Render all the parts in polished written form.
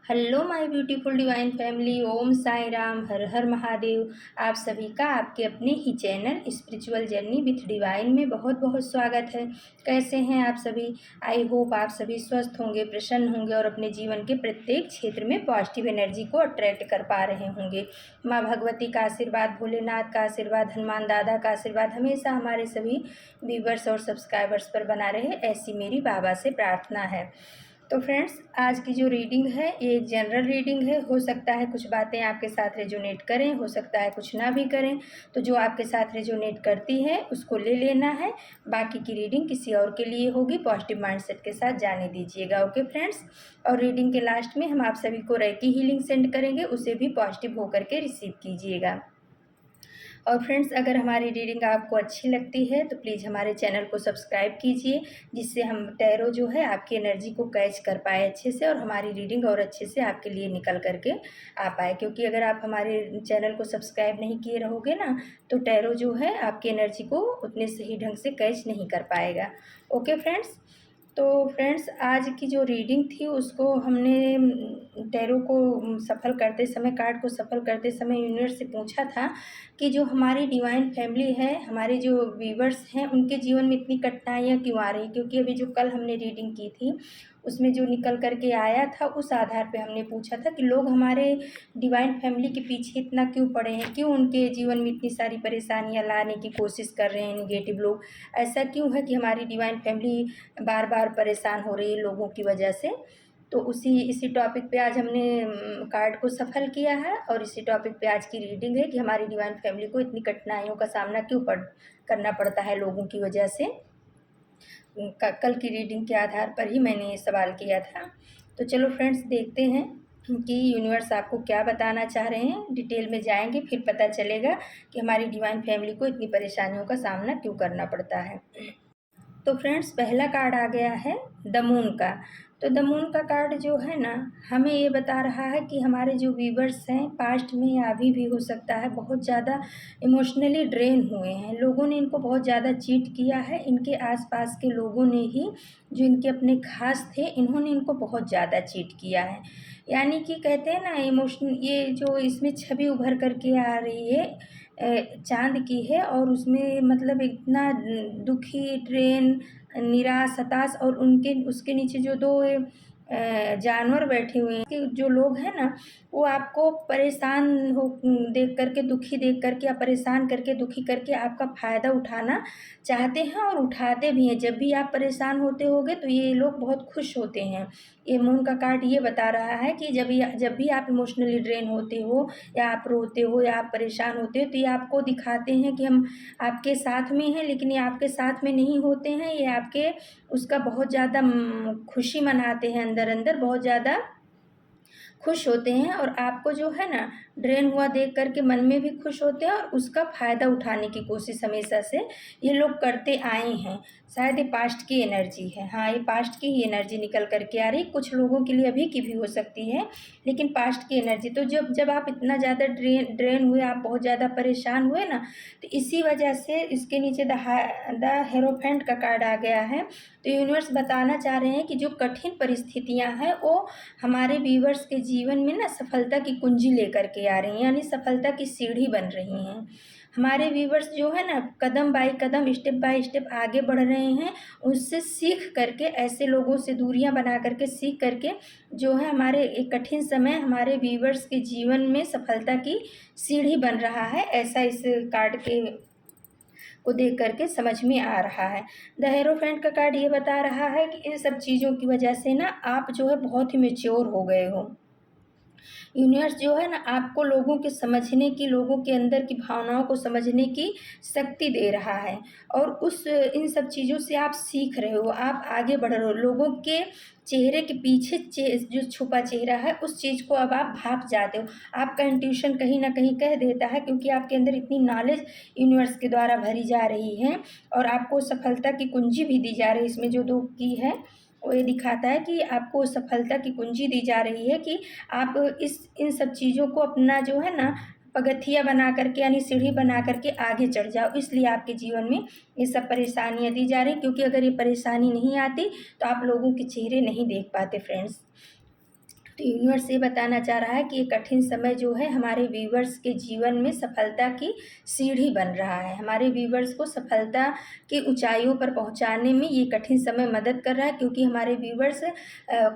Hello my beautiful divine family. Om Sai Ram, Har Har Mahadev. आप सभी का आपके अपने ही channel spiritual journey with divine में बहुत बहुत स्वागत है। कैसे हैं आप सभी? आई होप आप सभी स्वस्थ होंगे, प्रसन्न होंगे और अपने जीवन के प्रत्येक क्षेत्र में पॉजिटिव एनर्जी को अट्रैक्ट कर पा रहे होंगे। माँ भगवती का आशीर्वाद, भोलेनाथ का आशीर्वाद, हनुमान दादा का आशीर्वाद हमेशा हमारे सभी व्यूवर्स और सब्सक्राइबर्स पर बना रहे, ऐसी मेरी बाबा से प्रार्थना है। तो फ्रेंड्स, आज की जो रीडिंग है ये एक जनरल रीडिंग है। हो सकता है कुछ बातें आपके साथ रेजोनेट करें, हो सकता है कुछ ना भी करें। तो जो आपके साथ रेजोनेट करती है उसको ले लेना है। बाकी की रीडिंग किसी और के लिए होगी। पॉजिटिव माइंडसेट के साथ जाने दीजिएगा। Okay friends. और रीडिंग के लास्ट में हम आप सभी को रेकी हीलिंग सेंड करेंगे, उसे भी पॉजिटिव होकर के रिसीव कीजिएगा। और फ्रेंड्स, अगर हमारी रीडिंग आपको अच्छी लगती है तो प्लीज़ हमारे चैनल को सब्सक्राइब कीजिए, जिससे हम टैरो जो है आपकी एनर्जी को कैच कर पाए अच्छे से और हमारी रीडिंग और अच्छे से आपके लिए निकल करके आ पाए। क्योंकि अगर आप हमारे चैनल को सब्सक्राइब नहीं किए रहोगे ना, तो टैरो जो है आपकी एनर्जी को उतने सही ढंग से कैच नहीं कर पाएगा। Okay friends. तो फ्रेंड्स, आज की जो रीडिंग थी उसको हमने टैरो को सफल करते समय, कार्ड को सफल करते समय यूनिवर्स से पूछा था कि जो हमारी डिवाइन फैमिली है, हमारे जो व्यूवर्स हैं, उनके जीवन में इतनी कठिनाइयाँ क्यों आ रही। क्योंकि अभी जो कल हमने रीडिंग की थी उसमें जो निकल करके आया था, उस आधार पे हमने पूछा था कि लोग हमारे डिवाइन फैमिली के पीछे इतना क्यों पड़े हैं, क्यों उनके जीवन में इतनी सारी परेशानियाँ लाने की कोशिश कर रहे हैं नेगेटिव लोग। ऐसा क्यों है कि हमारी डिवाइन फैमिली बार बार परेशान हो रही है लोगों की वजह से। तो इसी टॉपिक पे आज हमने कार्ड को सफल किया है और इसी टॉपिक पे आज की रीडिंग है कि हमारी डिवाइन फैमिली को इतनी कठिनाइयों का सामना क्यों करना पड़ता है लोगों की वजह से। कल की रीडिंग के आधार पर ही मैंने ये सवाल किया था। तो चलो फ्रेंड्स, देखते हैं कि यूनिवर्स आपको क्या बताना चाह रहे हैं। डिटेल में जाएंगे, फिर पता चलेगा कि हमारी डिवाइन फैमिली को इतनी परेशानियों का सामना क्यों करना पड़ता है। तो फ्रेंड्स, पहला कार्ड आ गया है द मून का। तो द मून का कार्ड जो है ना, हमें ये बता रहा है कि हमारे जो व्यूवर्स हैं पास्ट में या अभी भी हो सकता है बहुत ज़्यादा इमोशनली ड्रेन हुए हैं। लोगों ने इनको बहुत ज़्यादा चीट किया है। इनके आसपास के लोगों ने ही, जो इनके अपने खास थे, इन्होंने इनको बहुत ज़्यादा चीट किया है। यानी कि कहते हैं ना, इमोशन, ये जो इसमें छवि उभर करके आ रही है चाँद की है, और उसमें मतलब इतना दुखी, ड्रेन, निराश, हताश, और उनके उसके नीचे जो दो जानवर बैठे हुए हैं कि जो लोग हैं ना, वो आपको परेशान हो देख करके, दुखी देख करके या परेशान करके, दुखी करके आपका फ़ायदा उठाना चाहते हैं और उठाते भी हैं। जब भी आप परेशान होते होगे तो ये लोग बहुत खुश होते हैं। ये मून का कार्ड ये बता रहा है कि जब भी आप इमोशनली ड्रेन होते हो या आप रोते हो या आप परेशान होते हो, तो ये आपको दिखाते हैं कि हम आपके साथ में हैं, लेकिन ये आपके साथ में नहीं होते हैं। ये आपके उसका बहुत ज़्यादा खुशी मनाते हैं, अंदर अंदर बहुत ज़्यादा खुश होते हैं, और आपको जो है ना ड्रेन हुआ देख करके मन में भी खुश होते हैं, और उसका फ़ायदा उठाने की कोशिश हमेशा से ये लोग करते आए हैं। शायद ये पास्ट की एनर्जी है। हाँ, ये पास्ट की ही एनर्जी निकल करके आ रही। कुछ लोगों के लिए अभी की भी हो सकती है, लेकिन पास्ट की एनर्जी। तो जब जब आप इतना ज़्यादा ड्रेन हुए, आप बहुत ज़्यादा परेशान हुए ना, तो इसी वजह से इसके नीचे द हेरोफेंट का कार्ड आ गया है। तो यूनिवर्स बताना चाह रहे हैं कि जो कठिन परिस्थितियां हैं वो हमारे व्यूवर्स के जीवन में ना सफलता की कुंजी लेकर के आ रही हैं, यानी सफलता की सीढ़ी बन रही हैं। हमारे व्यूवर्स जो है ना, कदम बाई कदम, स्टेप बाय स्टेप आगे बढ़ रहे हैं। उससे सीख करके, ऐसे लोगों से दूरियां बना करके, सीख करके जो है हमारे एक कठिन समय हमारे व्यूवर्स के जीवन में सफलता की सीढ़ी बन रहा है। ऐसा इस कार्ड के को देख करके समझ में आ रहा है। द हेरोफेंट का कार्ड ये बता रहा है कि इन सब चीज़ों की वजह से ना आप जो है बहुत ही मैच्योर हो गए हो। यूनिवर्स जो है ना आपको लोगों के समझने की, लोगों के अंदर की भावनाओं को समझने की शक्ति दे रहा है, और इन सब चीज़ों से आप सीख रहे हो, आप आगे बढ़ रहे हो। लोगों के चेहरे के पीछे जो छुपा चेहरा है, उस चीज़ को अब आप भाप जाते हो। आपका इंट्यूशन कहीं ना कहीं कह देता है, क्योंकि आपके अंदर इतनी नॉलेज यूनिवर्स के द्वारा भरी जा रही है, और आपको सफलता की कुंजी भी दी जा रही है। इसमें जो दो की है वो ये दिखाता है कि आपको सफलता की कुंजी दी जा रही है, कि आप इन सब चीज़ों को अपना जो है ना पगथिया बना करके, यानी सीढ़ी बना करके आगे चढ़ जाओ। इसलिए आपके जीवन में ये सब परेशानियां दी जा रही, क्योंकि अगर ये परेशानी नहीं आती तो आप लोगों के चेहरे नहीं देख पाते फ्रेंड्स। तो यूनिवर्स ये बताना चाह रहा है कि ये कठिन समय जो है हमारे व्यूवर्स के जीवन में सफलता की सीढ़ी बन रहा है। हमारे व्यूवर्स को सफलता की ऊंचाइयों पर पहुंचाने में ये कठिन समय मदद कर रहा है, क्योंकि हमारे व्यूवर्स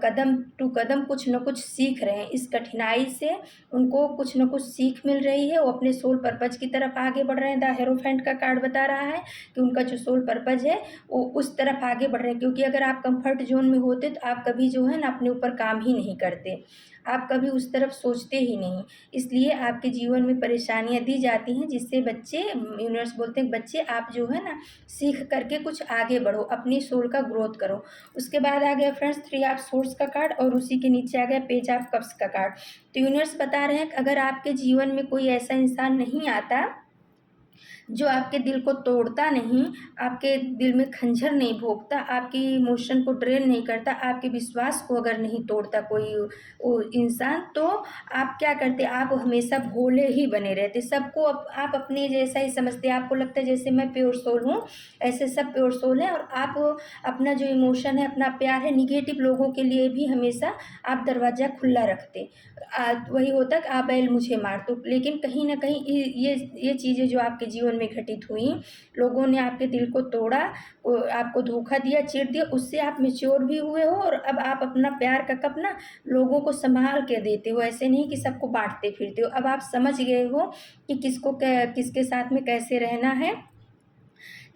कदम टू कदम कुछ न कुछ सीख रहे हैं। इस कठिनाई से उनको कुछ न कुछ सीख मिल रही है, वो अपने सोल पर्पज की तरफ आगे बढ़ रहे हैं। द हेरोफेंट का कार्ड बता रहा है कि उनका जो सोल पर्पज है वो उस तरफ आगे बढ़ रहे हैं, क्योंकि अगर आप कंफर्ट जोन में होते तो आप कभी जो है ना अपने ऊपर काम ही नहीं करते, आप कभी उस तरफ सोचते ही नहीं। इसलिए आपके जीवन में परेशानियां दी जाती हैं, जिससे बच्चे, यूनिवर्स बोलते हैं बच्चे आप जो है ना सीख करके कुछ आगे बढ़ो, अपनी सोल का ग्रोथ करो। उसके बाद आ गया फ्रेंड्स 3 ऑफ सोर्स का कार्ड, और उसी के नीचे आ गया पेज ऑफ कप्स का कार्ड। तो यूनिवर्स बता रहे हैं कि अगर आपके जीवन में कोई ऐसा इंसान नहीं आता जो आपके दिल को तोड़ता नहीं, आपके दिल में खंजर नहीं भोंकता, आपकी इमोशन को ड्रेन नहीं करता, आपके विश्वास को अगर नहीं तोड़ता कोई वो इंसान, तो आप क्या करते, आप हमेशा भोले ही बने रहते, सबको आप अपने जैसा ही समझते। आपको लगता है जैसे मैं प्योर सोल हूँ, ऐसे सब प्योर सोल हैं, और आप अपना जो इमोशन है, अपना प्यार है, निगेटिव लोगों के लिए भी हमेशा आप दरवाज़ा खुला रखते। वही होता कि आ बैल मुझे मार। तो लेकिन कहीं ना कहीं ये चीज़ें जो आपके जीवन में घटित हुई, लोगों ने आपके दिल को तोड़ा, आपको धोखा दिया, चीट दिया, उससे आप मैच्योर भी हुए हो, और अब आप अपना प्यार का कप ना लोगों को संभाल के देते हो, ऐसे नहीं कि सबको बांटते फिरते हो। अब आप समझ गए हो कि किसके साथ में कैसे रहना है।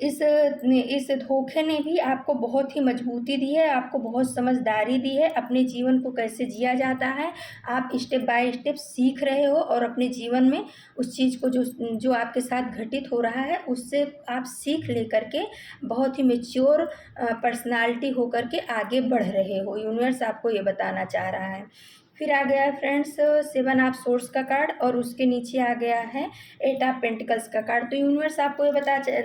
इस धोखे ने भी आपको बहुत ही मजबूती दी है, आपको बहुत समझदारी दी है, अपने जीवन को कैसे जिया जाता है आप स्टेप बाय स्टेप सीख रहे हो, और अपने जीवन में उस चीज़ को जो आपके साथ घटित हो रहा है उससे आप सीख लेकर के बहुत ही मैच्योर पर्सनालिटी होकर के आगे बढ़ रहे हो। यूनिवर्स आपको ये बताना चाह रहा है। फिर आ गया है फ्रेंड्स 7 ऑफ सोर्स का कार्ड, और उसके नीचे आ गया है 8 ऑफ पेंटिकल्स का कार्ड। तो यूनिवर्स आपको ये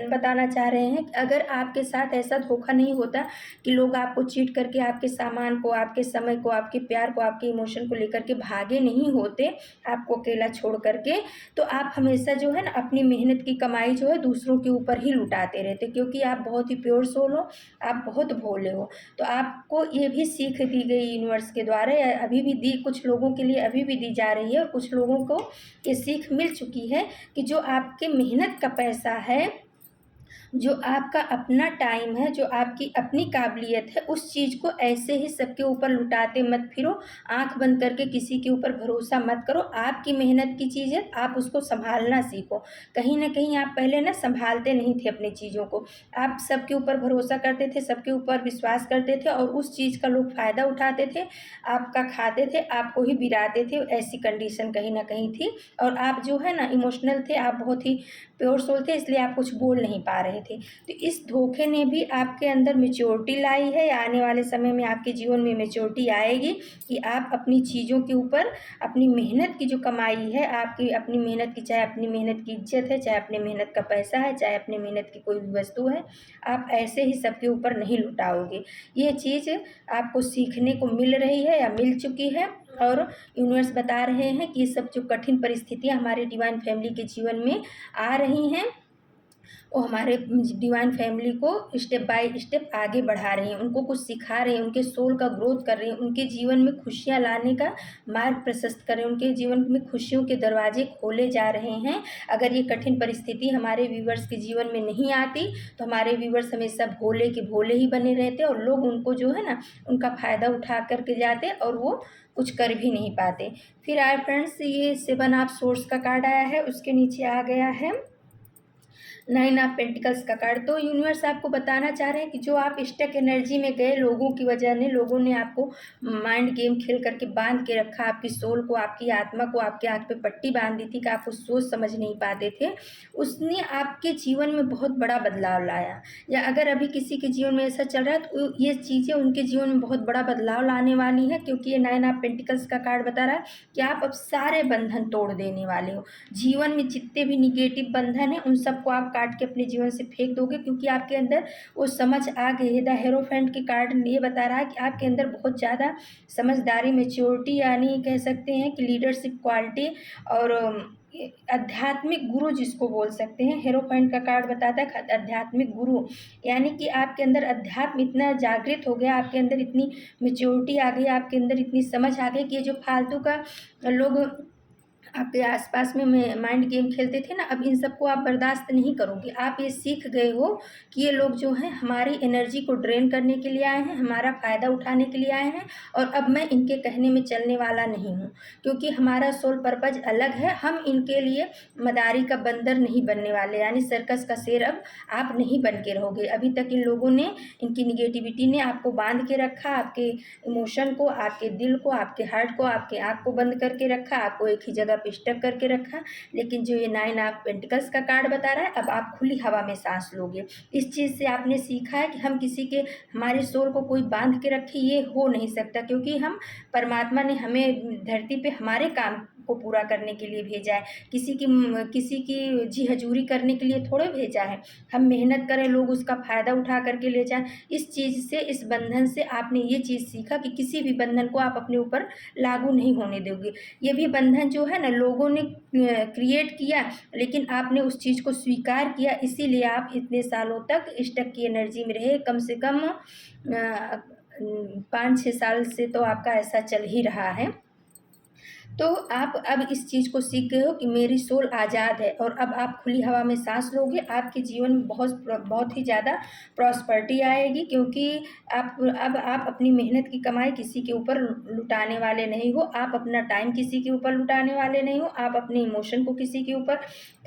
बताना चाह रहे हैं कि अगर आपके साथ ऐसा धोखा नहीं होता कि लोग आपको चीट करके आपके सामान को, आपके समय को, आपके प्यार को, आपके इमोशन को लेकर के भागे नहीं होते आपको अकेला छोड़ करके, तो आप हमेशा जो है ना अपनी मेहनत की कमाई जो है दूसरों के ऊपर ही लुटाते रहते, क्योंकि आप बहुत ही प्योर सोल हो, आप बहुत भोले हो। तो आपको ये भी सीख दी गई यूनिवर्स के द्वारा, या अभी भी दी, कुछ लोगों के लिए अभी भी दी जा रही है, और कुछ लोगों को ये सीख मिल चुकी है कि जो आपके मेहनत का पैसा है, जो आपका अपना टाइम है, जो आपकी अपनी काबिलियत है, उस चीज़ को ऐसे ही सबके ऊपर लुटाते मत फिरो, आंख बंद करके किसी के ऊपर भरोसा मत करो। आपकी मेहनत की चीज़ है, आप उसको संभालना सीखो। कहीं ना कहीं आप पहले ना संभालते नहीं थे अपनी चीज़ों को, आप सबके ऊपर भरोसा करते थे, सबके ऊपर विश्वास करते थे, और उस चीज़ का लोग फ़ायदा उठाते थे, आपका खाते थे, आपको ही बिराते थे। ऐसी कंडीशन कहीं ना कहीं थी, और आप जो है ना इमोशनल थे, आप बहुत ही प्योर सोल थे, इसलिए आप कुछ बोल नहीं पा रहे थे। तो इस धोखे ने भी आपके अंदर मैच्योरिटी लाई है, या आने वाले समय में आपके जीवन में मैच्योरिटी आएगी कि आप अपनी चीज़ों के ऊपर, अपनी मेहनत की जो कमाई है, आपकी अपनी मेहनत की, चाहे अपनी मेहनत की इज्जत है, चाहे अपनी मेहनत का पैसा है, चाहे अपनी मेहनत की कोई भी वस्तु है, आप ऐसे ही सबके ऊपर नहीं लुटाओगे। ये चीज़ आपको सीखने को मिल रही है या मिल चुकी है, और यूनिवर्स बता रहे हैं कि ये सब जो कठिन परिस्थितियां हमारे डिवाइन फैमिली के जीवन में आ रही हैं, वो हमारे डिवाइन फैमिली को स्टेप बाय स्टेप आगे बढ़ा रही हैं, उनको कुछ सिखा रही हैं, उनके सोल का ग्रोथ कर रही हैं, उनके जीवन में खुशियाँ लाने का मार्ग प्रशस्त कर रहे हैं, उनके जीवन में खुशियों के दरवाजे खोले जा रहे हैं। अगर ये कठिन परिस्थिति हमारे व्यूवर्स के जीवन में नहीं आती, तो हमारे व्यूवर्स हमेशा भोले के भोले ही बने रहते, और लोग उनको जो है ना उनका फ़ायदा उठा करके जाते, और वो कुछ कर भी नहीं पाते। फिर आए फ्रेंड्स ये 7 ऑफ सोर्स का कार्ड आया है, उसके नीचे आ गया है 9 ऑफ पेंटिकल्स का कार्ड। तो यूनिवर्स आपको बताना चाह रहे हैं कि जो आप स्टक एनर्जी में गए, लोगों की वजह ने, लोगों ने आपको माइंड गेम खेल करके बांध के रखा, आपकी सोल को, आपकी आत्मा को, आपके आँख पे पट्टी बांध दी थी कि आप उस सोच समझ नहीं पाते थे, उसने आपके जीवन में बहुत बड़ा बदलाव लाया। या अगर अभी किसी के जीवन में ऐसा चल रहा है, तो ये चीज़ें उनके जीवन में बहुत बड़ा बदलाव लाने वाली है, क्योंकि ये 9 ऑफ पेंटिकल्स का कार्ड बता रहा है कि आप अब सारे बंधन तोड़ देने वाले हो। जीवन में जितने भी निगेटिव बंधन हैं, उन सबको आप काट के अपने जीवन से फेंक दोगे, क्योंकि आपके अंदर वो समझ आ गई है। द हेरोफेंट के कार्ड ये बता रहा है कि आपके अंदर बहुत ज़्यादा समझदारी, मैच्योरिटी, यानी कह सकते हैं कि लीडरशिप क्वालिटी, और आध्यात्मिक गुरु जिसको बोल सकते हैं, हेरोफेंट का कार्ड बताता है आध्यात्मिक गुरु, यानी कि आपके अंदर अध्यात्म इतना जागृत हो गया, आपके अंदर इतनी मैच्योरिटी आ गई, आपके अंदर इतनी समझ आ गई कि ये जो फालतू का लोग आपके आसपास में माइंड गेम खेलते थे ना, अब इन सबको आप बर्दाश्त नहीं करोगे। आप ये सीख गए हो कि ये लोग जो हैं हमारी एनर्जी को ड्रेन करने के लिए आए हैं, हमारा फ़ायदा उठाने के लिए आए हैं, और अब मैं इनके कहने में चलने वाला नहीं हूँ, क्योंकि हमारा सोल पर्पज अलग है। हम इनके लिए मदारी का बंदर नहीं बनने वाले, यानी सर्कस का शेर अब आप नहीं बन के रहोगे। अभी तक इन लोगों ने, इनकी निगेटिविटी ने आपको बांध के रखा, आपके इमोशन को, आपके दिल को, आपके हार्ट को, आपके आँख को बंद करके रखा, आपको एक ही जगह स्टक करके रखा। लेकिन जो ये 9 ऑफ पेंटिकल्स का कार्ड बता रहा है, अब आप खुली हवा में सांस लोगे। इस चीज़ से आपने सीखा है कि हम किसी के, हमारे सोल को कोई बांध के रखे, ये हो नहीं सकता, क्योंकि हम, परमात्मा ने हमें धरती पे हमारे काम को पूरा करने के लिए भेजा है, किसी की जी हजूरी करने के लिए थोड़े भेजा है। हम मेहनत करें, लोग उसका फ़ायदा उठा करके ले जाएं। इस चीज़ से, इस बंधन से आपने ये चीज़ सीखा कि किसी भी बंधन को आप अपने ऊपर लागू नहीं होने दोगे। ये भी बंधन जो है ना, लोगों ने क्रिएट किया, लेकिन आपने उस चीज़ को स्वीकार किया, इसीलिए आप इतने सालों तक स्टक की एनर्जी में रहे। कम से कम 5-6 साल से तो आपका ऐसा चल ही रहा है। तो आप अब इस चीज़ को सीख गए हो कि मेरी सोल आज़ाद है, और अब आप खुली हवा में सांस लोगे। आपके जीवन में बहुत ही ज़्यादा प्रॉस्पर्टी आएगी, क्योंकि अब आप अपनी मेहनत की कमाई किसी के ऊपर लुटाने वाले नहीं हो, आप अपना टाइम किसी के ऊपर लुटाने वाले नहीं हो, आप अपने इमोशन को किसी के ऊपर,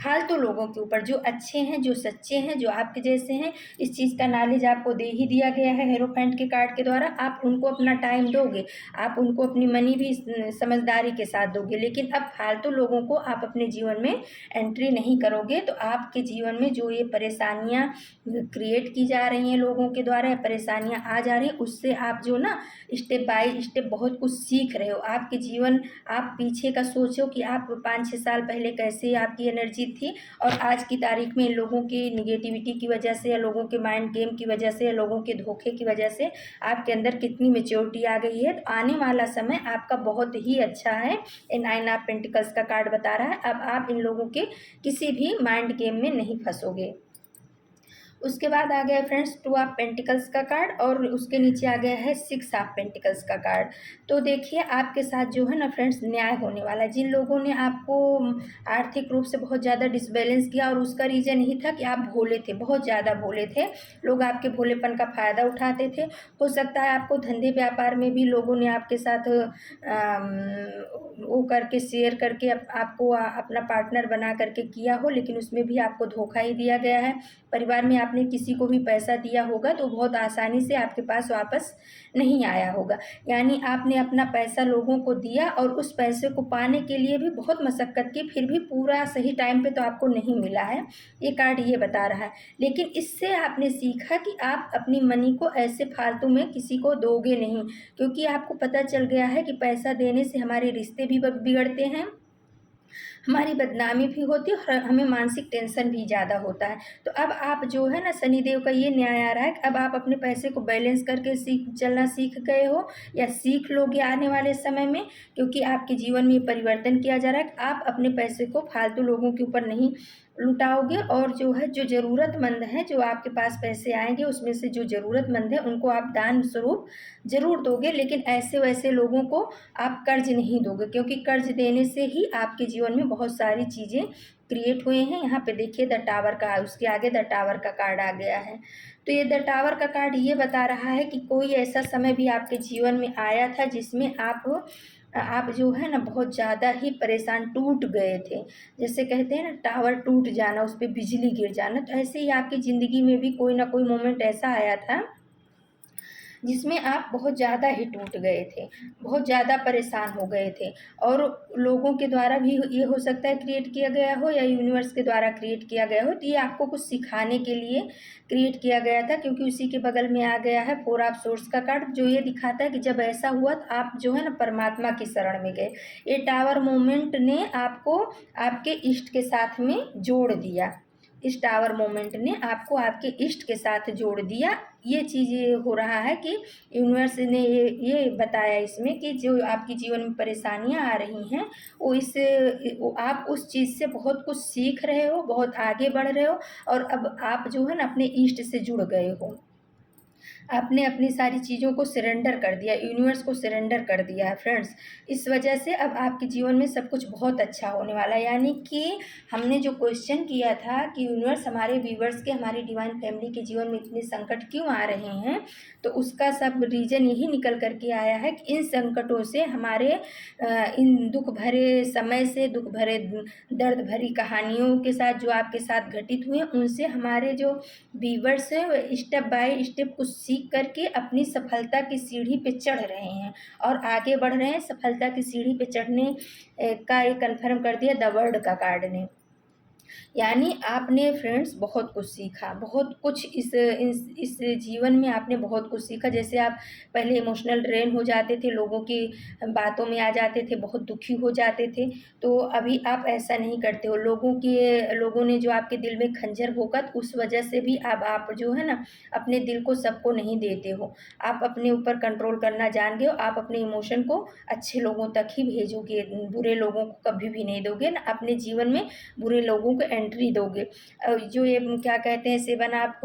फालतू लोगों के ऊपर, जो अच्छे हैं, जो सच्चे हैं, जो आपके जैसे हैं, इस चीज़ का नॉलेज आपको दे ही दिया गया है हेरोफेंट के कार्ड के द्वारा। आप उनको अपना टाइम दोगे, आप उनको अपनी मनी भी समझदारी के साथ दोगे, लेकिन अब फालतू लोगों को आप अपने जीवन में एंट्री नहीं करोगे। तो आपके जीवन में जो ये परेशानियां क्रिएट की जा रही हैं लोगों के द्वारा, परेशानियां आ जा रही हैं, उससे आप जो ना स्टेप बाय स्टेप बहुत कुछ सीख रहे हो। आपके जीवन, आप पीछे का सोचो कि आप 5-6 साल पहले कैसे आपकी एनर्जी थी, और आज की तारीख में इन लोगों की निगेटिविटी की वजह से, या लोगों के माइंड गेम की वजह से, या लोगों के धोखे की वजह से आपके अंदर कितनी मेच्योरिटी आ गई है। तो आने वाला समय आपका बहुत ही अच्छा है। ये 9 ऑफ पेंटिकल्स का कार्ड बता रहा है, अब आप इन लोगों के किसी भी माइंड गेम में नहीं फंसोगे। उसके बाद आ गया फ्रेंड्स 2 ऑफ पेंटिकल्स का कार्ड, और उसके नीचे आ गया है 6 ऑफ पेंटिकल्स का कार्ड। तो देखिए आपके साथ जो है ना फ्रेंड्स, न्याय होने वाला है। जिन लोगों ने आपको आर्थिक रूप से बहुत ज़्यादा डिसबैलेंस किया, और उसका रीज़न यही था कि आप भोले थे, बहुत ज़्यादा भोले थे, लोग आपके भोलेपन का फ़ायदा उठाते थे। हो सकता है आपको धंधे व्यापार में भी लोगों ने आपके साथ वो करके, शेयर करके आपको अपना पार्टनर बना करके किया हो, लेकिन उसमें भी आपको धोखा ही दिया गया है। परिवार में आपने किसी को भी पैसा दिया होगा तो बहुत आसानी से आपके पास वापस नहीं आया होगा, यानी आपने अपना पैसा लोगों को दिया, और उस पैसे को पाने के लिए भी बहुत मशक्क़त की, फिर भी पूरा सही टाइम पे तो आपको नहीं मिला है। ये कार्ड ये बता रहा है। लेकिन इससे आपने सीखा कि आप अपनी मनी को ऐसे फालतू में किसी को दोगे नहीं, क्योंकि आपको पता चल गया है कि पैसा देने से हमारे रिश्ते भी बिगड़ते हैं, हमारी बदनामी भी होती है, और हमें मानसिक टेंशन भी ज़्यादा होता है। तो अब आप जो है ना, शनिदेव का ये न्याय आ रहा है कि अब आप अपने पैसे को बैलेंस करके चलना सीख गए हो, या सीख लोगे आने वाले समय में, क्योंकि आपके जीवन में ये परिवर्तन किया जा रहा है कि आप अपने पैसे को फालतू लोगों के ऊपर नहीं लुटाओगे, और जो है, जो ज़रूरतमंद हैं, जो आपके पास पैसे आएंगे उसमें से जो ज़रूरतमंद है उनको आप दान स्वरूप ज़रूर दोगे, लेकिन ऐसे वैसे लोगों को आप कर्ज नहीं दोगे, क्योंकि कर्ज देने से ही आपके जीवन में बहुत सारी चीज़ें क्रिएट हुए हैं। यहाँ पे देखिए द टावर का, उसके आगे द टावर का कार्ड आ गया है। तो ये द टावर का कार्ड ये बता रहा है कि कोई ऐसा समय भी आपके जीवन में आया था जिसमें आप जो है ना बहुत ज़्यादा ही परेशान, टूट गए थे। जैसे कहते हैं ना, टावर टूट जाना, उस पर बिजली गिर जाना, तो ऐसे ही आपकी ज़िंदगी में भी कोई ना कोई मोमेंट ऐसा आया था जिसमें आप बहुत ज़्यादा ही टूट गए थे, बहुत ज़्यादा परेशान हो गए थे, और लोगों के द्वारा भी ये हो सकता है क्रिएट किया गया हो, या यूनिवर्स के द्वारा क्रिएट किया गया हो। तो ये आपको कुछ सिखाने के लिए क्रिएट किया गया था, क्योंकि उसी के बगल में आ गया है 4 ऑफ सोर्स का कार्ड, जो ये दिखाता है कि जब ऐसा हुआ तो आप जो है ना परमात्मा की शरण में गए। ये टावर मोमेंट ने आपको आपके इष्ट के साथ में जोड़ दिया। इस टावर मोमेंट ने आपको आपके इष्ट के साथ जोड़ दिया। ये चीज़ हो रहा है कि यूनिवर्स ने ये बताया इसमें कि जो आपकी जीवन में परेशानियां आ रही हैं वो आप उस चीज़ से बहुत कुछ सीख रहे हो, बहुत आगे बढ़ रहे हो, और अब आप जो है ना अपने इष्ट से जुड़ गए हो। आपने अपनी सारी चीज़ों को सरेंडर कर दिया, यूनिवर्स को सरेंडर कर दिया है फ्रेंड्स। इस वजह से अब आपके जीवन में सब कुछ बहुत अच्छा होने वाला है। यानी कि हमने जो क्वेश्चन किया था कि यूनिवर्स हमारे व्यूवर्स के, हमारी डिवाइन फैमिली के जीवन में इतने संकट क्यों आ रहे हैं, तो उसका सब रीज़न यही निकल कर के आया है कि इन संकटों से, हमारे इन दुख भरे समय से, दुख भरे दर्द भरी कहानियों के साथ जो आपके साथ घटित हुए, उनसे हमारे जो व्यूवर्स हैं वो स्टेप बाय स्टेप कुछ सीख करके अपनी सफलता की सीढ़ी पे चढ़ रहे हैं और आगे बढ़ रहे हैं। सफलता की सीढ़ी पे चढ़ने का ये कन्फर्म कर दिया द वर्ल्ड का कार्ड ने। यानी आपने फ्रेंड्स बहुत कुछ सीखा, बहुत कुछ इस जीवन में आपने बहुत कुछ सीखा। जैसे आप पहले इमोशनल ड्रेन हो जाते थे, लोगों की बातों में आ जाते थे, बहुत दुखी हो जाते थे, तो अभी आप ऐसा नहीं करते हो। लोगों ने जो आपके दिल में खंजर भोंका, उस वजह से भी अब आप जो है ना अपने दिल को सबको नहीं देते हो। आप अपने ऊपर कंट्रोल करना जान गए हो। आप अपने इमोशन को अच्छे लोगों तक ही भेजोगे, बुरे लोगों को कभी भी नहीं दोगे ना अपने जीवन में, बुरे लोगों को एंट्री दोगे। जो ये क्या कहते हैं, 7 ऑफ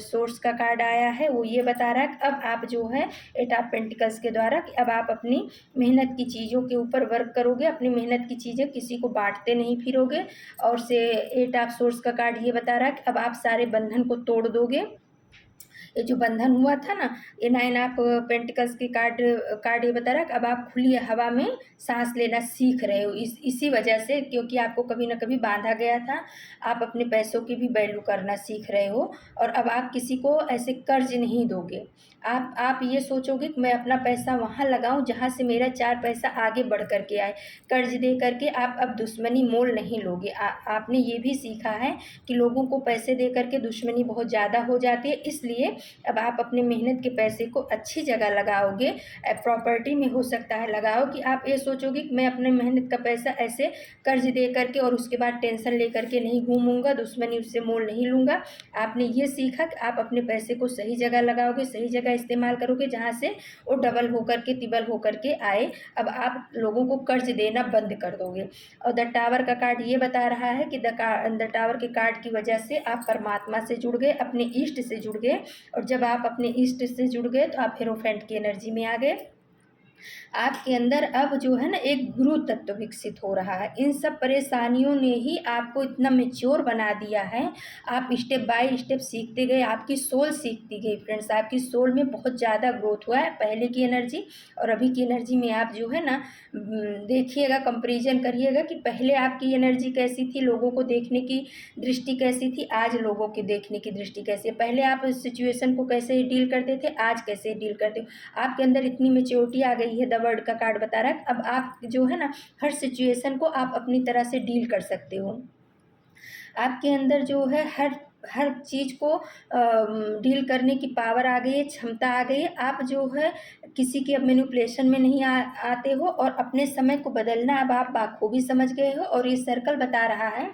सोर्स का कार्ड आया है, वो ये बता रहा है कि अब आप जो है 8 ऑफ पेंटिकल्स के द्वारा कि अब आप अपनी मेहनत की चीज़ों के ऊपर वर्क करोगे, अपनी मेहनत की चीज़ें किसी को बांटते नहीं फिरोगे। और से 8 ऑफ सोर्स का कार्ड ये बता रहा है कि अब आप सारे बंधन को तोड़ दोगे। ये जो बंधन हुआ था ना, ये 9 ऑफ पेंटिकल्स की कार्ड ये बता रहा है कि अब आप खुली हवा में सांस लेना सीख रहे हो। इसी वजह से, क्योंकि आपको कभी ना कभी बांधा गया था, आप अपने पैसों की भी वैल्यू करना सीख रहे हो। और अब आप किसी को ऐसे कर्ज नहीं दोगे। आप ये सोचोगे कि मैं अपना पैसा वहाँ लगाऊं जहाँ से मेरा 4 पैसा आगे बढ़ कर के आए। कर्ज दे करके आप अब दुश्मनी मोल नहीं लोगे। आपने ये भी सीखा है कि लोगों को पैसे दे करके दुश्मनी बहुत ज़्यादा हो जाती है, इसलिए अब आप अपने मेहनत के पैसे को अच्छी जगह लगाओगे। प्रॉपर्टी में हो सकता है लगाओ, कि आप ये सोचोगे कि मैं अपने मेहनत का पैसा ऐसे कर्ज दे करके और उसके बाद टेंशन ले करके नहीं घूमूंगा, दुश्मनी उससे मोल नहीं लूँगा। आपने ये सीखा कि आप अपने पैसे को सही जगह लगाओगे, सही जगह इस्तेमाल करोगे, जहाँ से वो डबल होकर के तिबल होकर के आए। अब आप लोगों को कर्ज देना बंद कर दोगे। और द टावर का कार्ड ये बता रहा है कि द टावर के कार्ड की वजह से आप परमात्मा से जुड़ गए, अपने इष्ट से जुड़ गए। और जब आप अपने इष्ट से जुड़ गए तो आप हेरोफेंट की एनर्जी में आ गए। आपके अंदर अब जो है ना एक गुरु तत्व विकसित हो रहा है। इन सब परेशानियों ने ही आपको इतना मैच्योर बना दिया है। आप स्टेप बाय स्टेप सीखते गए, आपकी सोल सीखती गई फ्रेंड्स। आपकी सोल में बहुत ज़्यादा ग्रोथ हुआ है, पहले की एनर्जी और अभी की एनर्जी में। आप जो है ना देखिएगा, कंपैरिजन करिएगा कि पहले आपकी एनर्जी कैसी थी, लोगों को देखने की दृष्टि कैसी थी, आज लोगों की देखने की दृष्टि कैसी है। पहले आप इस सिचुएशन को कैसे डील करते थे, आज कैसे डील करते हो। आपके अंदर इतनी मैच्योरिटी आ गई है। द वर्ल्ड का कार्ड बता रहा है अब आप जो है ना हर सिचुएशन को आप अपनी तरह से डील कर सकते हो। आपके अंदर जो है हर चीज़ को डील करने की पावर आ गई है, क्षमता आ गई है। आप जो है किसी के अब मैनिपुलेशन में नहीं आते हो और अपने समय को बदलना अब आप बाखूबी समझ गए हो। और ये सर्कल बता रहा है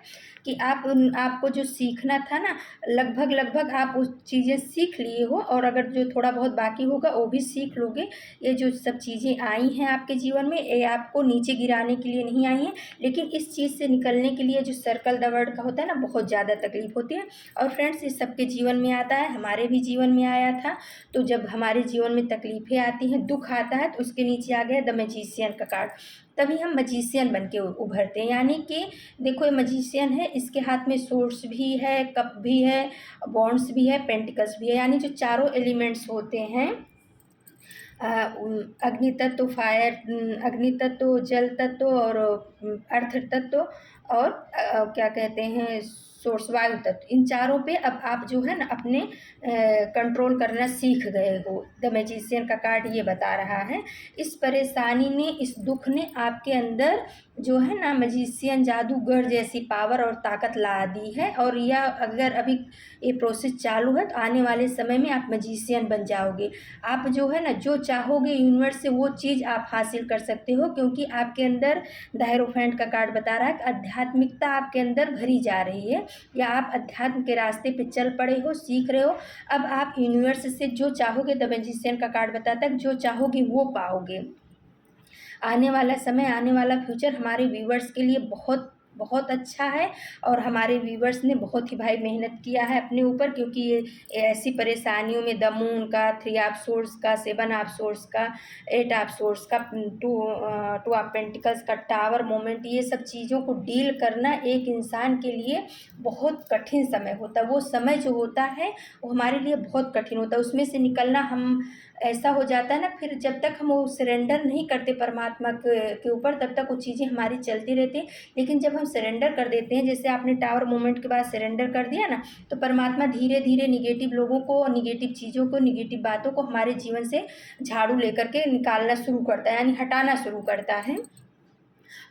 कि आपको जो सीखना था ना, लगभग आप उस चीज़ें सीख लिए हो, और अगर जो थोड़ा बहुत बाकी होगा वो भी सीख लोगे। ये जो सब चीज़ें आई हैं आपके जीवन में, ये आपको नीचे गिराने के लिए नहीं आई हैं, लेकिन इस चीज़ से निकलने के लिए जो सर्कल द वर्ड का होता है ना, बहुत ज़्यादा तकलीफ होती है। और फ्रेंड्स, ये सबके जीवन में आता है, हमारे भी जीवन में आया था। तो जब हमारे जीवन में तकलीफ़ें आती हैं, दुख आता है, तो उसके नीचे आ गया द मैजिशियन का कार्ड। तभी हम मैजिशियन बन के उभरते हैं। यानी कि देखो, ये मैजिशियन है, इसके हाथ में सोर्स भी है, कप भी है, बॉन्ड्स भी है, पेंटिकल्स भी है। यानी जो चारों एलिमेंट्स होते हैं, अग्नि तत्व, अग्नि तत्व, जल तत्व और अर्थ तत्व, और क्या कहते हैं, सोर्स वायु तत्व, इन चारों पे अब आप जो है ना अपने कंट्रोल करना सीख गए हो। द मैजिशियन का कार्ड ये बता रहा है। इस परेशानी ने, इस दुख ने आपके अंदर जो है ना मैजिशियन, जादूगर जैसी पावर और ताकत ला दी है। और यह अगर अभी ये प्रोसेस चालू है तो आने वाले समय में आप मैजिशियन बन जाओगे। आप जो है ना जो चाहोगे यूनिवर्स से वो चीज़ आप हासिल कर सकते हो, क्योंकि आपके अंदर द हेरोफेंट का कार्ड बता रहा है कि आध्यात्मिकता आपके अंदर भरी जा रही है। या आप अध्यात्म के रास्ते पे चल पड़े हो, सीख रहे हो। अब आप यूनिवर्स से जो चाहोगे, द मैजिशियन का कार्ड बताता है जो चाहोगे वो पाओगे। आने वाला समय, आने वाला फ्यूचर हमारे व्यूवर्स के लिए बहुत बहुत अच्छा है। और हमारे व्यूवर्स ने बहुत ही भाई मेहनत किया है अपने ऊपर, क्योंकि ये ऐसी परेशानियों में द मून का, 3 ऑफ सोर्स का, 7 ऑफ सोर्स का, 8 ऑफ सोर्स का, 2 ऑफ पेंटिकल्स का, टावर मोमेंट, ये सब चीज़ों को डील करना एक इंसान के लिए बहुत कठिन समय होता है। वो समय जो होता है वो हमारे लिए बहुत कठिन होता है। उसमें से निकलना हम ऐसा हो जाता है ना, फिर जब तक हम वो सरेंडर नहीं करते परमात्मा के ऊपर, तब तक वो चीज़ें हमारी चलती रहती हैं। लेकिन जब हम सरेंडर कर देते हैं, जैसे आपने टावर मोमेंट के बाद सरेंडर कर दिया ना, तो परमात्मा धीरे धीरे निगेटिव लोगों को, निगेटिव चीज़ों को, निगेटिव बातों को हमारे जीवन से झाड़ू लेकर के निकालना शुरू करता है, यानी हटाना शुरू करता है।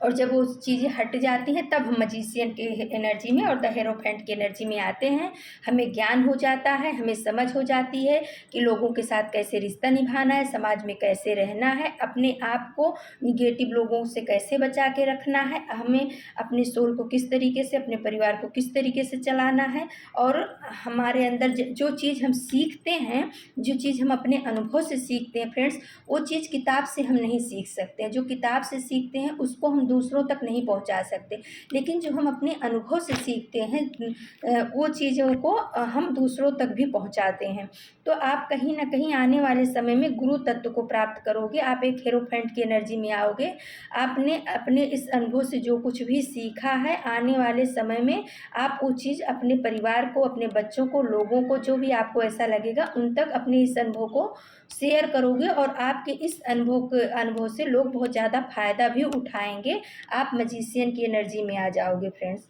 और जब वो चीज़ें हट जाती हैं तब हम मजिशियन के एनर्जी में और द हेरोफेंट की एनर्जी में आते हैं। हमें ज्ञान हो जाता है, हमें समझ हो जाती है कि लोगों के साथ कैसे रिश्ता निभाना है, समाज में कैसे रहना है, अपने आप को निगेटिव लोगों से कैसे बचा के रखना है, हमें अपने सोल को किस तरीके से, अपने परिवार को किस तरीके से चलाना है। और हमारे अंदर जो चीज़ हम सीखते हैं, जो चीज़ हम अपने अनुभव से सीखते हैं फ्रेंड्स, वो चीज़ किताब से हम नहीं सीख सकते हैं। जो किताब से सीखते हैं उसको हम दूसरों तक नहीं पहुंचा सकते, लेकिन जो हम अपने अनुभव से सीखते हैं वो चीज़ों को हम दूसरों तक भी पहुंचाते हैं। तो आप कहीं ना कहीं आने वाले समय में गुरु तत्व को प्राप्त करोगे, आप एक हेरोफेंट की एनर्जी में आओगे। आपने अपने इस अनुभव से जो कुछ भी सीखा है, आने वाले समय में आप वो चीज़ अपने परिवार को, अपने बच्चों को, लोगों को, जो भी आपको ऐसा लगेगा उन तक अपने इस अनुभव को शेयर करोगे। और आपके इस अनुभव से लोग बहुत ज़्यादा फायदा भी उठाएंगे। आप मजिशियन की एनर्जी में आ जाओगे फ्रेंड्स।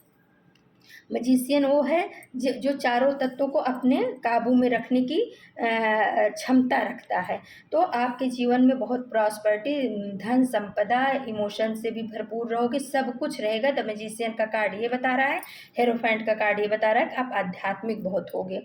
मजिशियन वो है जो चारों तत्वों को अपने काबू में रखने की क्षमता रखता है। तो आपके जीवन में बहुत प्रॉस्पर्टी, धन संपदा, इमोशन से भी भरपूर रहोगे, सब कुछ रहेगा। द मजिशियन का कार्ड ये बता रहा है, हेरोफेंट का कार्ड ये बता रहा है कि आप आध्यात्मिक बहुत होगे।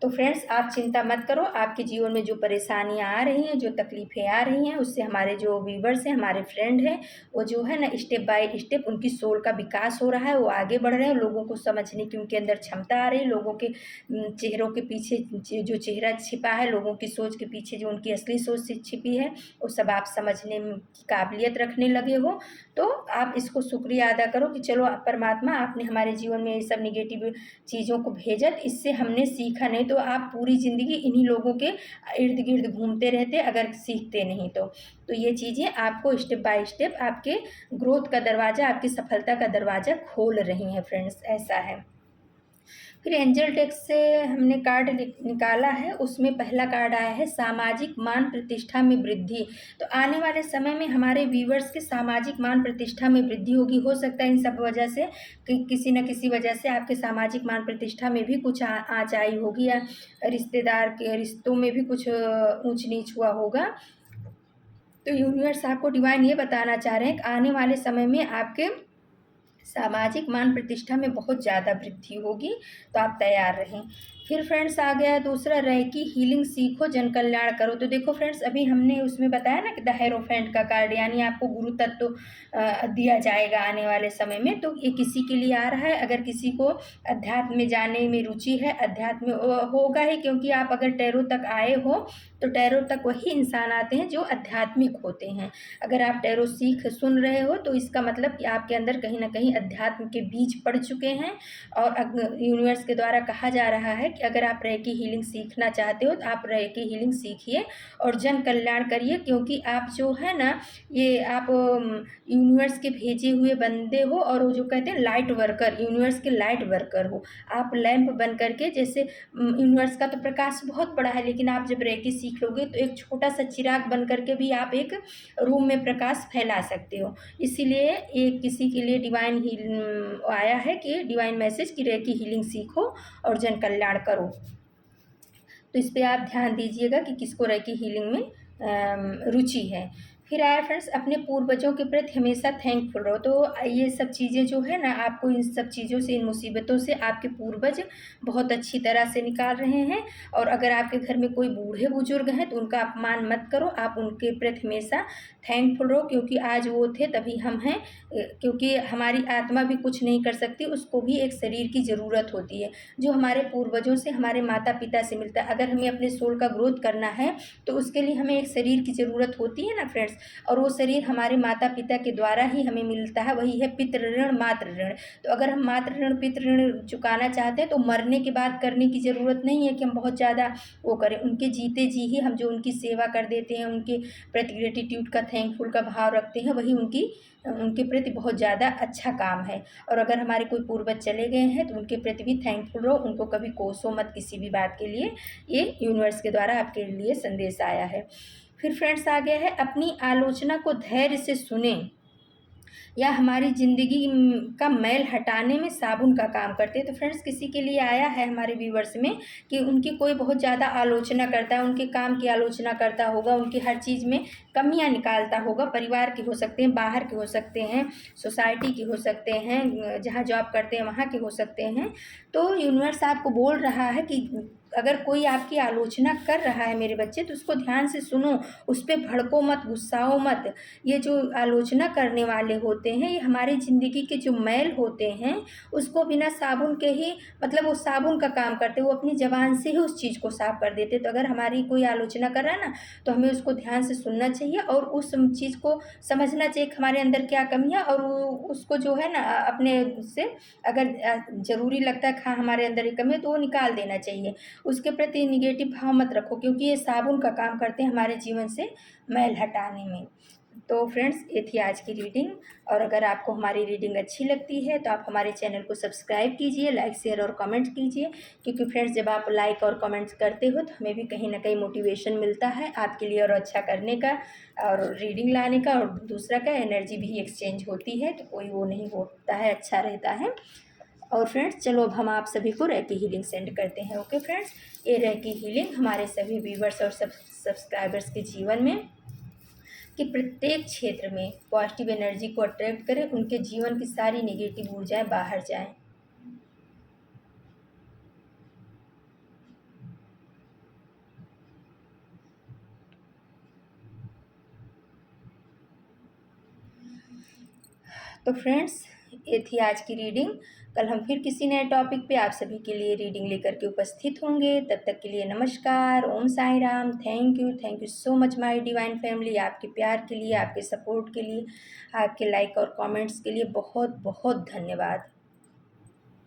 तो फ्रेंड्स आप चिंता मत करो, आपके जीवन में जो परेशानियां आ रही हैं, जो तकलीफ़ें आ रही हैं, उससे हमारे जो व्यूवर्स हैं, हमारे फ्रेंड हैं, वो जो है ना स्टेप बाय स्टेप उनकी सोल का विकास हो रहा है, वो आगे बढ़ रहे हैं। लोगों को समझने की उनके अंदर क्षमता आ रही है। लोगों के चेहरों के पीछे जो चेहरा छिपा है, लोगों की सोच के पीछे जो उनकी असली सोच से छिपी है, वो सब आप समझने की काबिलियत रखने लगे हो। तो आप इसको शुक्रिया अदा करो कि चलो परमात्मा आपने हमारे जीवन में ये सब निगेटिव चीज़ों को भेजा, इससे हमने सीखा नहीं। तो आप पूरी ज़िंदगी इन्हीं लोगों के इर्द गिर्द घूमते रहते अगर सीखते नहीं तो ये चीज़ें आपको स्टेप बाय स्टेप आपके ग्रोथ का दरवाज़ा, आपकी सफलता का दरवाज़ा खोल रही हैं फ्रेंड्स, ऐसा है। फिर एंजल डेक से हमने कार्ड निकाला है, उसमें पहला कार्ड आया है सामाजिक मान प्रतिष्ठा में वृद्धि। तो आने वाले समय में हमारे व्यूवर्स के सामाजिक मान प्रतिष्ठा में वृद्धि होगी। हो सकता है इन सब वजह से कि किसी न किसी वजह से आपके सामाजिक मान प्रतिष्ठा में भी कुछ आँच आई होगी, या रिश्तेदार के रिश्तों में भी कुछ ऊंच नीच हुआ होगा। तो यूनिवर्स आपको डिवाइन ये बताना चाह रहे हैं कि आने वाले समय में आपके सामाजिक मान प्रतिष्ठा में बहुत ज़्यादा वृद्धि होगी, तो आप तैयार रहें। फिर फ्रेंड्स आ गया दूसरा, रेकी हीलिंग सीखो, जन कल्याण करो। तो देखो फ्रेंड्स, अभी हमने उसमें बताया ना कि द हेरोफेंट का कार्ड, यानी आपको गुरु तत्व दिया जाएगा आने वाले समय में। तो ये किसी के लिए आ रहा है, अगर किसी को अध्यात्म में जाने में रुचि है, अध्यात्म में होगा ही, क्योंकि आप अगर टैरो तक आए हो तो टैरो तक वही इंसान आते हैं जो आध्यात्मिक होते हैं। अगर आप टैरो सीख सुन रहे हो तो इसका मतलब कि आपके अंदर कहीं ना कहीं अध्यात्म के बीज पड़ चुके हैं। और यूनिवर्स के द्वारा कहा जा रहा है कि अगर आप रेकी हीलिंग सीखना चाहते हो तो आप रेकी हीलिंग सीखिए और जन कल्याण करिए, क्योंकि आप जो है ना, ये आप यूनिवर्स के भेजे हुए बंदे हो, और वो जो कहते हैं लाइट वर्कर, यूनिवर्स के लाइट वर्कर हो। आप लैंप बन करके, जैसे यूनिवर्स का तो प्रकाश बहुत बड़ा है, लेकिन आप जब रेकी सीख लोगे तो एक छोटा सा चिराग बन करके भी आप एक रूम में प्रकाश फैला सकते हो। इसीलिए ये किसी के लिए डिवाइन आया है कि डिवाइन मैसेज कि रेकी हीलिंग सीखो और जन कल्याण करो। तो इस पर आप ध्यान दीजिएगा कि किसको रेकी हीलिंग में रुचि है। फिर आया फ्रेंड्स, अपने पूर्वजों के प्रति हमेशा थैंकफुल रहो। तो ये सब चीज़ें जो है ना, आपको इन सब चीज़ों से, इन मुसीबतों से आपके पूर्वज बहुत अच्छी तरह से निकाल रहे हैं। और अगर आपके घर में कोई बूढ़े बुजुर्ग हैं तो उनका अपमान मत करो, आप उनके प्रति हमेशा थैंकफुल रहो, क्योंकि आज वो थे तभी हम हैं। क्योंकि हमारी आत्मा भी कुछ नहीं कर सकती, उसको भी एक शरीर की ज़रूरत होती है जो हमारे पूर्वजों से, हमारे माता पिता से मिलता है। अगर हमें अपने सोल का ग्रोथ करना है तो उसके लिए हमें एक शरीर की ज़रूरत होती है ना फ्रेंड्स। और वो शरीर हमारे माता पिता के द्वारा ही हमें मिलता है, वही है पितृ ऋण मातृ ऋण। तो अगर हम मातृ ऋण पितृ ऋण चुकाना चाहते हैं तो मरने के बाद करने की ज़रूरत नहीं है कि हम बहुत ज़्यादा वो करें। उनके जीते जी ही हम जो उनकी सेवा कर देते हैं, उनके प्रति ग्रेटिट्यूड का, थैंकफुल का भाव रखते हैं, वही उनके प्रति बहुत ज़्यादा अच्छा काम है। और अगर हमारे कोई पूर्वज चले गए हैं तो उनके प्रति भी थैंकफुल रहो, उनको कभी कोसो मत किसी भी बात के लिए। ये यूनिवर्स के द्वारा आपके लिए संदेश आया है। फिर फ्रेंड्स आ गया है, अपनी आलोचना को धैर्य से सुने या हमारी ज़िंदगी का मैल हटाने में साबुन का काम करते हैं। तो फ्रेंड्स, किसी के लिए आया है हमारे व्यूवर्स में कि उनकी कोई बहुत ज़्यादा आलोचना करता है, उनके काम की आलोचना करता होगा, उनकी हर चीज़ में कमियां निकालता होगा। परिवार की हो सकते हैं, बाहर के हो सकते हैं, सोसाइटी की हो सकते हैं, जहाँ जॉब करते हैं वहाँ के हो सकते हैं। तो यूनिवर्स आपको बोल रहा है कि अगर कोई आपकी आलोचना कर रहा है मेरे बच्चे, तो उसको ध्यान से सुनो, उस पर भड़को मत, गुस्साओ मत। ये जो आलोचना करने वाले होते हैं, ये हमारी ज़िंदगी के जो मैल होते हैं उसको बिना साबुन के ही, मतलब वो साबुन का काम करते, वो अपनी ज़बान से ही उस चीज़ को साफ कर देते। तो अगर हमारी कोई आलोचना कर रहा है ना, तो हमें उसको ध्यान से सुनना चाहिए और उस चीज़ को समझना चाहिए कि हमारे अंदर क्या कमी है, और उसको जो है ना अपने से, अगर ज़रूरी लगता है हाँ हमारे अंदर एक कमी है, तो वो निकाल देना चाहिए। उसके प्रति निगेटिव भाव मत रखो, क्योंकि ये साबुन का काम करते हैं हमारे जीवन से मैल हटाने में। तो फ्रेंड्स, ये थी आज की रीडिंग। और अगर आपको हमारी रीडिंग अच्छी लगती है तो आप हमारे चैनल को सब्सक्राइब कीजिए, लाइक शेयर और कमेंट कीजिए। क्योंकि फ्रेंड्स, जब आप लाइक और कमेंट्स करते हो तो हमें भी कहीं ना कहीं मोटिवेशन मिलता है आपके लिए और अच्छा करने का, और रीडिंग लाने का। और दूसरा का एनर्जी भी एक्सचेंज होती है, तो कोई वो नहीं होता है, अच्छा रहता है। और फ्रेंड्स, चलो अब हम आप सभी को रेकी हीलिंग सेंड करते हैं। ओके फ्रेंड्स, ये रेकी हीलिंग हमारे सभी व्यूवर्स और सब्सक्राइबर्स के जीवन में कि प्रत्येक क्षेत्र में पॉजिटिव एनर्जी को अट्रैक्ट करें, उनके जीवन की सारी नेगेटिव ऊर्जाएं बाहर जाएं। तो फ्रेंड्स, ये थी आज की रीडिंग। कल हम फिर किसी नए टॉपिक पे आप सभी के लिए रीडिंग लेकर के उपस्थित होंगे। तब तक के लिए नमस्कार, Om Sai Ram. Thank you so much my divine family. आपके प्यार के लिए, आपके सपोर्ट के लिए, आपके लाइक और कमेंट्स के लिए बहुत बहुत धन्यवाद।